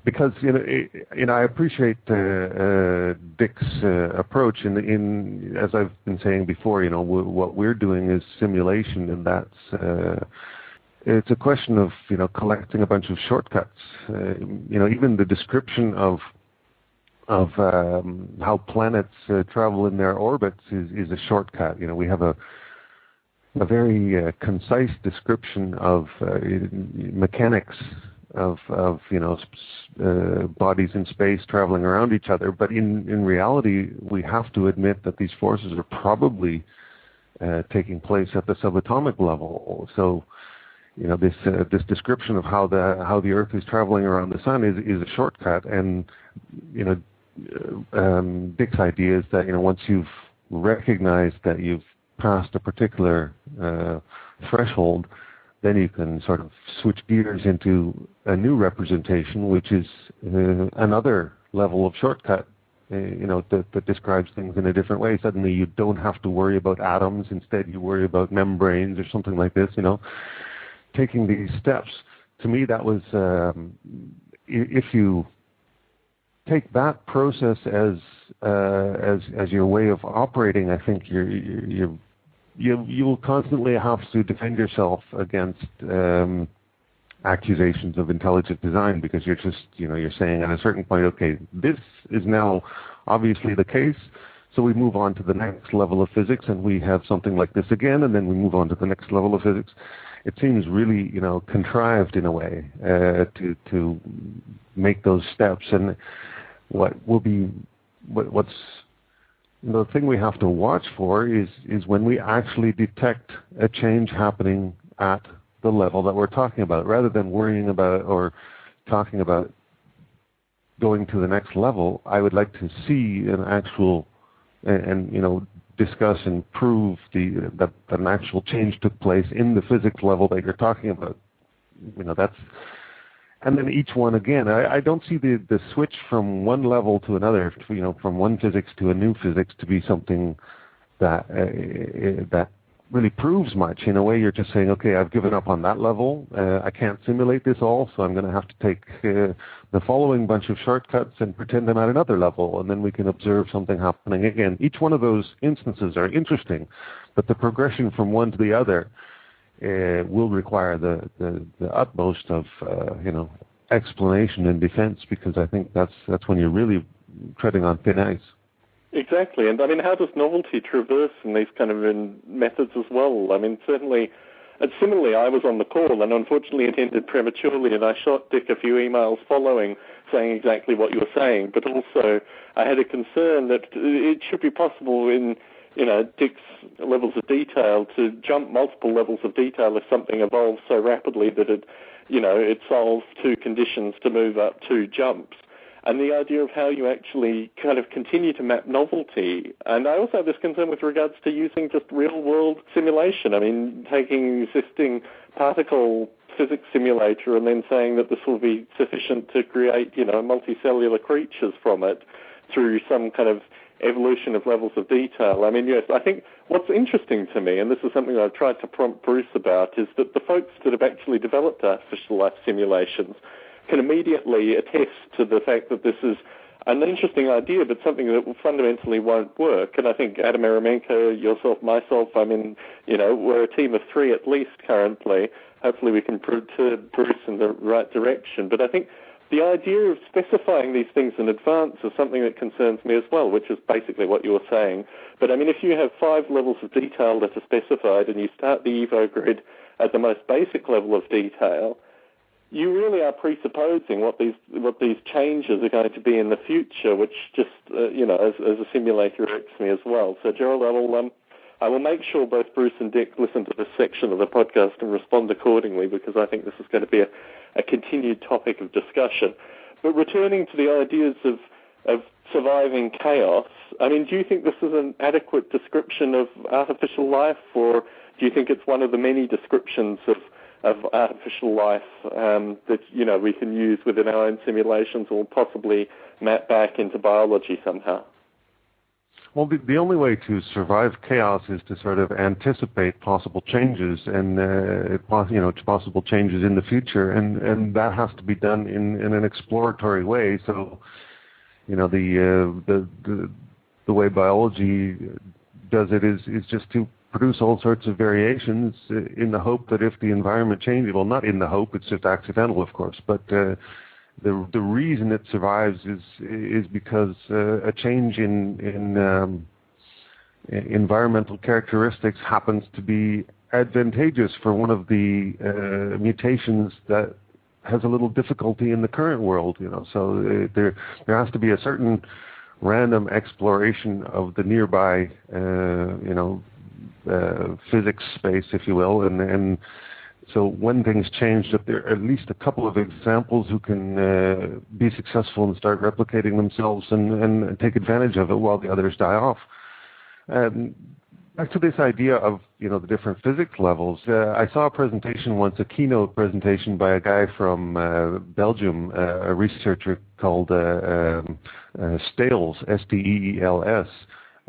because I appreciate Dick's approach. In as I've been saying before, what we're doing is simulation, and that's it's a question of collecting a bunch of shortcuts. Even the description of how planets travel in their orbits is a shortcut. We have a very concise description of mechanics of bodies in space traveling around each other, but in reality, we have to admit that these forces are probably taking place at the subatomic level. So, this description of how the Earth is traveling around the Sun is a shortcut, and Dick's idea is that once you've recognized that you've passed a particular threshold, then you can sort of switch gears into a new representation, which is another level of shortcut, that describes things in a different way. Suddenly you don't have to worry about atoms. Instead, you worry about membranes or something like this, taking these steps. To me, that was if you take that process as your way of operating, I think you will constantly have to defend yourself against accusations of intelligent design, because you're just, you're saying at a certain point, okay, this is now obviously the case, so we move on to the next level of physics, and we have something like this again, and then we move on to the next level of physics. It seems really, contrived in a way to make those steps. And what's the thing we have to watch for is when we actually detect a change happening at the level that we're talking about, rather than worrying about or talking about going to the next level. I would like to see an actual and discuss and prove that an actual change took place in the physics level that you're talking about. That's, and then each one again. I don't see the switch from one level to another, from one physics to a new physics, to be something that really proves much. In a way, you're just saying, okay, I've given up on that level. I can't simulate this all, so I'm going to have to take the following bunch of shortcuts and pretend I'm at another level, and then we can observe something happening again. Each one of those instances are interesting, but the progression from one to the other will require the utmost of explanation and defense, because I think that's when you're really treading on thin ice. Exactly, and I mean, how does novelty traverse in these kind of methods as well? I mean, certainly, and similarly, I was on the call, and unfortunately it ended prematurely, and I shot Dick a few emails following saying exactly what you were saying, but also I had a concern that it should be possible in, Dick's levels of detail to jump multiple levels of detail if something evolves so rapidly that it solves two conditions to move up two jumps. And the idea of how you actually kind of continue to map novelty. And I also have this concern with regards to using just real-world simulation. I mean, taking existing particle physics simulator and then saying that this will be sufficient to create, multicellular creatures from it through some kind of evolution of levels of detail. I mean, yes, I think what's interesting to me, and this is something I've tried to prompt Bruce about, is that the folks that have actually developed artificial life simulations can immediately attest to the fact that this is an interesting idea, but something that fundamentally won't work. And I think Adam Eremenko, yourself, myself, we're a team of three at least currently. Hopefully we can put Bruce in the right direction. But I think the idea of specifying these things in advance is something that concerns me as well, which is basically what you were saying. But I mean, if you have 5 levels of detail that are specified and you start the Evo grid at the most basic level of detail, you really are presupposing what these changes are going to be in the future, which just, as a simulator irks me as well. So, Gerald, I will make sure both Bruce and Dick listen to this section of the podcast and respond accordingly, because I think this is going to be a continued topic of discussion. But returning to the ideas of surviving chaos, I mean, do you think this is an adequate description of artificial life, or do you think it's one of the many descriptions of artificial life that, we can use within our own simulations or possibly map back into biology somehow? Well, the only way to survive chaos is to sort of anticipate possible changes and possible changes in the future, and that has to be done in an exploratory way. So, the way biology does it is just to produce all sorts of variations in the hope that if the environment changes, well, not in the hope, it's just accidental, of course, but the reason it survives is because a change in environmental characteristics happens to be advantageous for one of the mutations that has a little difficulty in the current world. So there has to be a certain random exploration of the nearby physics space, if you will, and so when things change, that there are at least a couple of examples who can be successful and start replicating themselves and take advantage of it while the others die off. Back to this idea of the different physics levels, I saw a presentation once, a keynote presentation by a guy from Belgium, a researcher called Stales, S-T-E-E-L-S.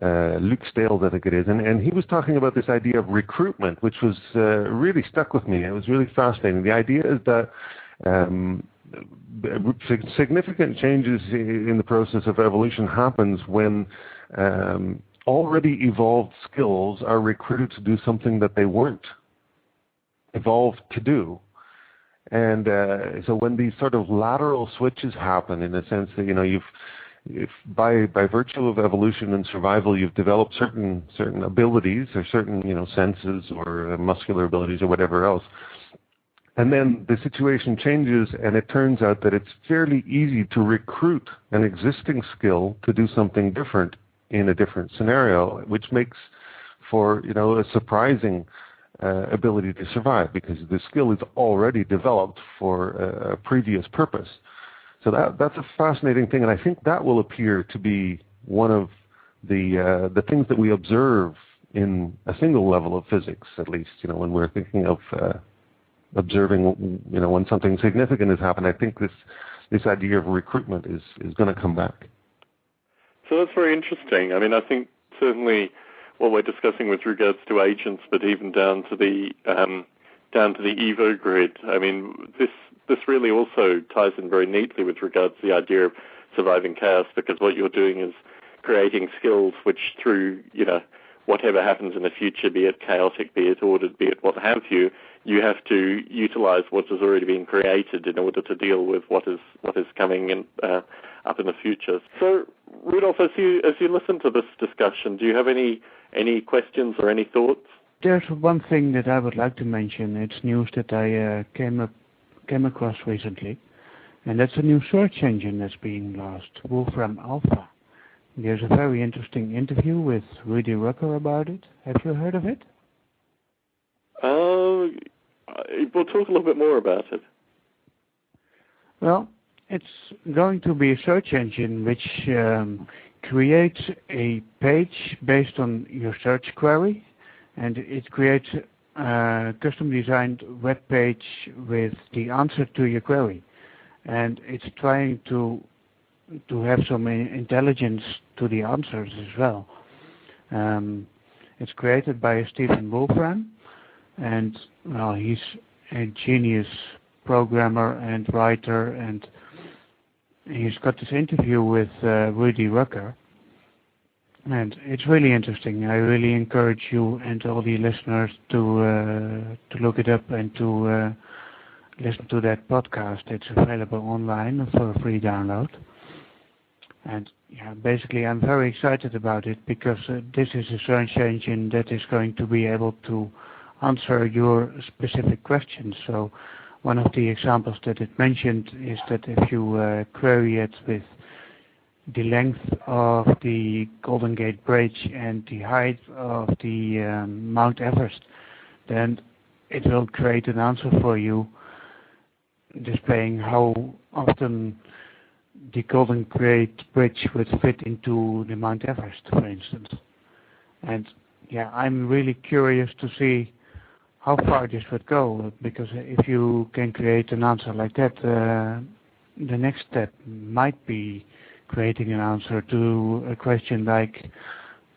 Luc Stales, I think it is, and he was talking about this idea of recruitment, which was really stuck with me. It was really fascinating. The idea is that significant changes in the process of evolution happens when already evolved skills are recruited to do something that they weren't evolved to do. And so when these sort of lateral switches happen, in a sense that, if by virtue of evolution and survival, you've developed certain abilities or certain, senses or muscular abilities or whatever else, and then the situation changes and it turns out that it's fairly easy to recruit an existing skill to do something different in a different scenario, which makes for, a surprising ability to survive, because the skill is already developed for a previous purpose. So that's a fascinating thing, and I think that will appear to be one of the things that we observe in a single level of physics, at least. When we're thinking of observing, when something significant has happened. I think this idea of recruitment is going to come back. So that's very interesting. I mean, I think certainly what we're discussing with regards to agents, but even down to the Evo grid. I mean, this really also ties in very neatly with regards to the idea of surviving chaos, because what you're doing is creating skills which, through whatever happens in the future, be it chaotic, be it ordered, be it what have you, you have to utilize what has already been created in order to deal with what is coming in, up in the future. So, Rudolf, as you listen to this discussion, do you have any questions or any thoughts? There's one thing that I would like to mention. It's news that I came across recently, and that's a new search engine that's being launched, Wolfram Alpha. There's a very interesting interview with Rudy Rucker about it. Have you heard of it? We'll talk a little bit more about it. Well, it's going to be a search engine which creates a page based on your search query, and it creates a custom-designed web page with the answer to your query. And it's trying to have some intelligence to the answers as well. It's created by Stephen Wolfram, and he's a genius programmer and writer, and he's got this interview with Rudy Rucker, and it's really interesting. I really encourage you and all the listeners to look it up and to listen to that podcast. It's available online for a free download. And basically I'm very excited about it, because this is a search engine that is going to be able to answer your specific questions. So one of the examples that it mentioned is that if you query it with the length of the Golden Gate Bridge and the height of the Mount Everest, then it will create an answer for you displaying how often the Golden Gate Bridge would fit into the Mount Everest, for instance. And I'm really curious to see how far this would go, because if you can create an answer like that, the next step might be creating an answer to a question like,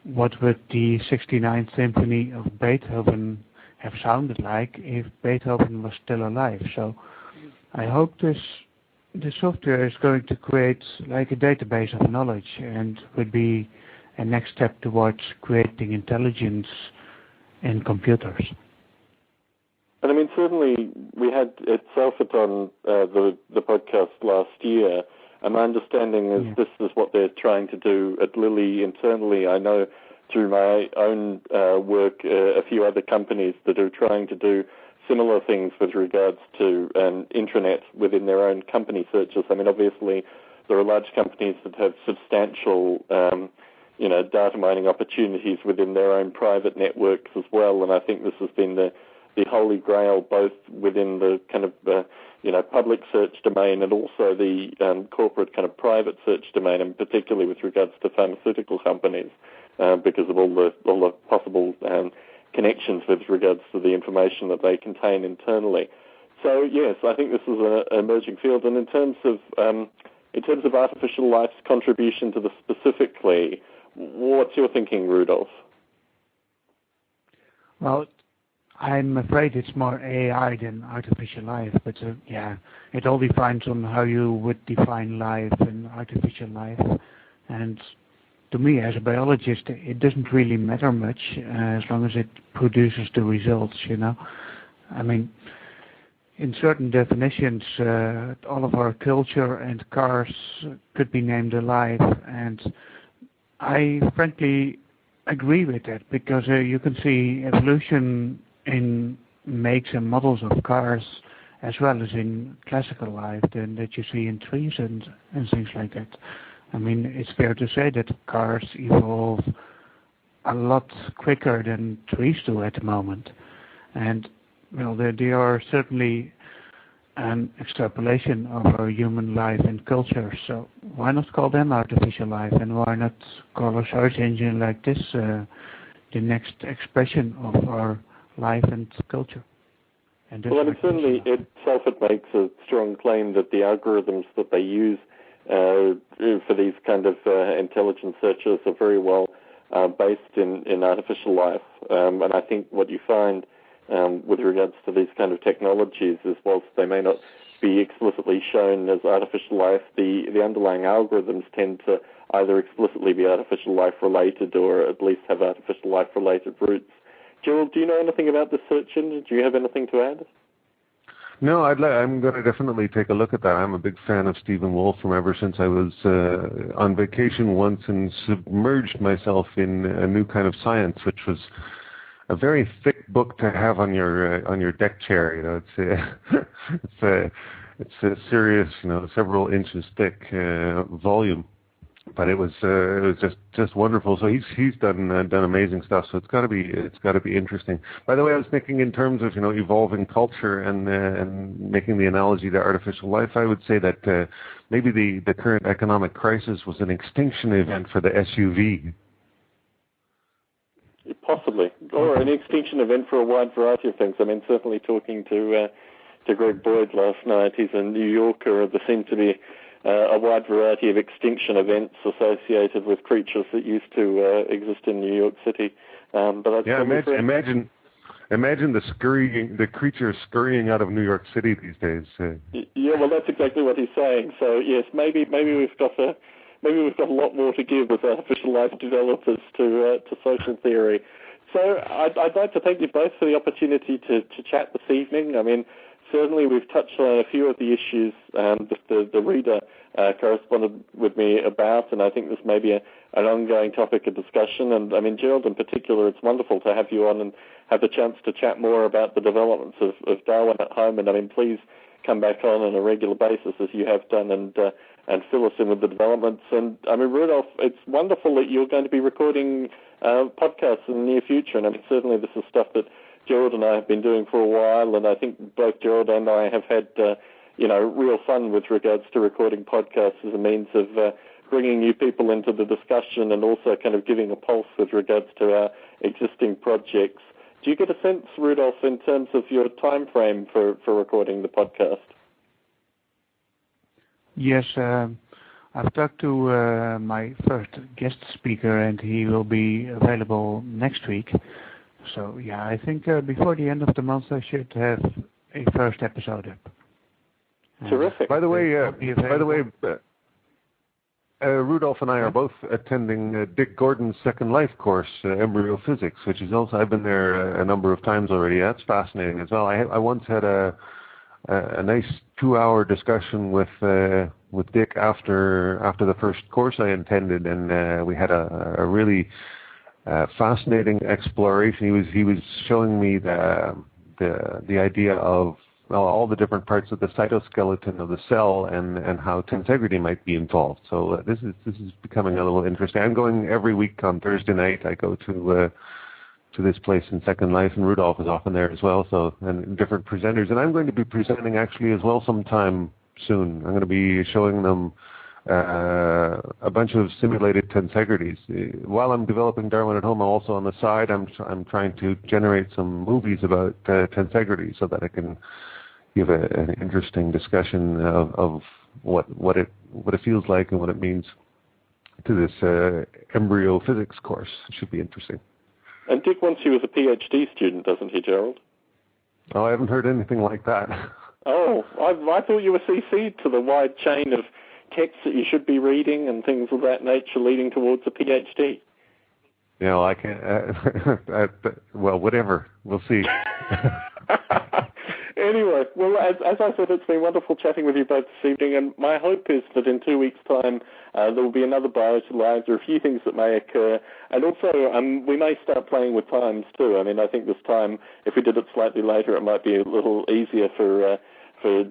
what would the 69th Symphony of Beethoven have sounded like if Beethoven was still alive? So I hope the software is going to create like a database of knowledge, and would be a next step towards creating intelligence in computers. And I mean, certainly we had at Salford on the podcast last year, and my understanding is this is what they're trying to do at Lilly internally. I know through my own work, a few other companies that are trying to do similar things with regards to intranet within their own company searches. I mean, obviously, there are large companies that have substantial, data mining opportunities within their own private networks as well, and I think this has been the holy grail, both within the kind of public search domain and also the corporate kind of private search domain, and particularly with regards to pharmaceutical companies, because of all the possible connections with regards to the information that they contain internally. So yes, I think this is an emerging field. And in terms of artificial life's contribution to this specifically, what's your thinking, Rudolf? Well, I'm afraid it's more AI than artificial life, but yeah, it all depends on how you would define life and artificial life. And to me, as a biologist, it doesn't really matter much as long as it produces the results, you know. I mean, in certain definitions, all of our culture and cars could be named alive, and I frankly agree with that, because you can see evolution in makes and models of cars as well as in classical life than that you see in trees and things like that. I mean, it's fair to say that cars evolve a lot quicker than trees do at the moment. And, well, they are certainly an extrapolation of our human life and culture. So why not call them artificial life, and why not call a search engine like this the next expression of our life and culture? And well, and certainly itself, it makes a strong claim that the algorithms that they use for these kind of intelligence searches are very well based in artificial life. And I think what you find with regards to these kind of technologies is, whilst they may not be explicitly shown as artificial life, the underlying algorithms tend to either explicitly be artificial life related or at least have artificial life related roots. Gerald, do you know anything about this search engine? Do you have anything to add? No, I'm going to definitely take a look at that. I'm a big fan of Stephen Wolf from ever since I was on vacation once and submerged myself in a new kind of science, which was a very thick book to have on your deck chair. You know, it's a serious, you know, several inches thick volume. But it was just wonderful. So he's done amazing stuff. So it's got to be interesting. By the way, I was thinking in terms of, you know, evolving culture and making the analogy to artificial life. I would say that maybe the current economic crisis was an extinction event for the SUV. Possibly, or an extinction event for a wide variety of things. I mean, certainly talking to Greg Boyd last night, he's a New Yorker. There seemed to be a wide variety of extinction events associated with creatures that used to exist in New York City. But yeah, imagine the creatures scurrying out of New York City these days. Yeah, well, that's exactly what he's saying. So yes, maybe we've got a lot more to give as artificial life developers to social theory. So I'd like to thank you both for the opportunity to chat this evening. I mean, certainly we've touched on a few of the issues that the reader corresponded with me about, and I think this may be an ongoing topic of discussion. And I mean, Gerald in particular, it's wonderful to have you on and have the chance to chat more about the developments of Darwin at Home. And I mean, please come back on a regular basis as you have done and fill us in with the developments. And I mean, Rudolf, it's wonderful that you're going to be recording podcasts in the near future. And I mean, certainly this is stuff that Gerald and I have been doing for a while, and I think both Gerald and I have had, real fun with regards to recording podcasts as a means of bringing new people into the discussion and also kind of giving a pulse with regards to our existing projects. Do you get a sense, Rudolf, in terms of your time frame for recording the podcast? Yes, I've talked to my first guest speaker, and he will be available next week. So yeah, I think before the end of the month I should have a first episode up. Terrific. By the way, Rudolf and I are both attending Dick Gordon's Second Life course, Embryo Physics, which is also, I've been there a number of times already. That's fascinating as well. I once had a nice 2-hour discussion with Dick after the first course I attended, and we had a really fascinating exploration. He was showing me the idea of all the different parts of the cytoskeleton of the cell and how tensegrity might be involved. So this is becoming a little interesting. I'm going every week on Thursday night. I go to this place in Second Life, and Rudolf is often there as well. So, and different presenters, and I'm going to be presenting actually as well sometime soon. I'm going to be showing them a bunch of simulated tensegrities. While I'm developing Darwin at Home, also on the side, I'm trying to generate some movies about tensegrity so that I can give an interesting discussion of what it feels like and what it means to this embryo physics course. It should be interesting. And Dick wants you as a PhD student, doesn't he, Gerald? Oh, I haven't heard anything like that. Oh, I thought you were CC'd to the wide chain of texts that you should be reading and things of that nature leading towards a PhD. You know, I can't. Well, whatever. We'll see. Anyway, well, as I said, it's been wonderful chatting with you both this evening, and my hope is that in 2 weeks' time there will be another Biota Live. There are a few things that may occur, and also we may start playing with times too. I mean, I think this time, if we did it slightly later, it might be a little easier for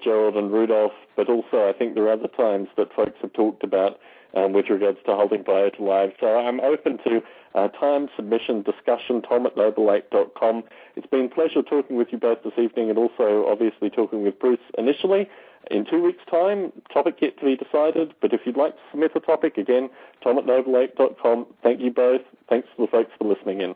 Gerald and Rudolph, but also I think there are other times that folks have talked about with regards to holding Biota Live. So I'm open to time, submission, discussion, tom@noblelake.com. It's been a pleasure talking with you both this evening and also obviously talking with Bruce initially. In 2 weeks' time, topic yet to be decided, but if you'd like to submit a topic, again, tom@noblelake.com. Thank you both. Thanks to the folks for listening in.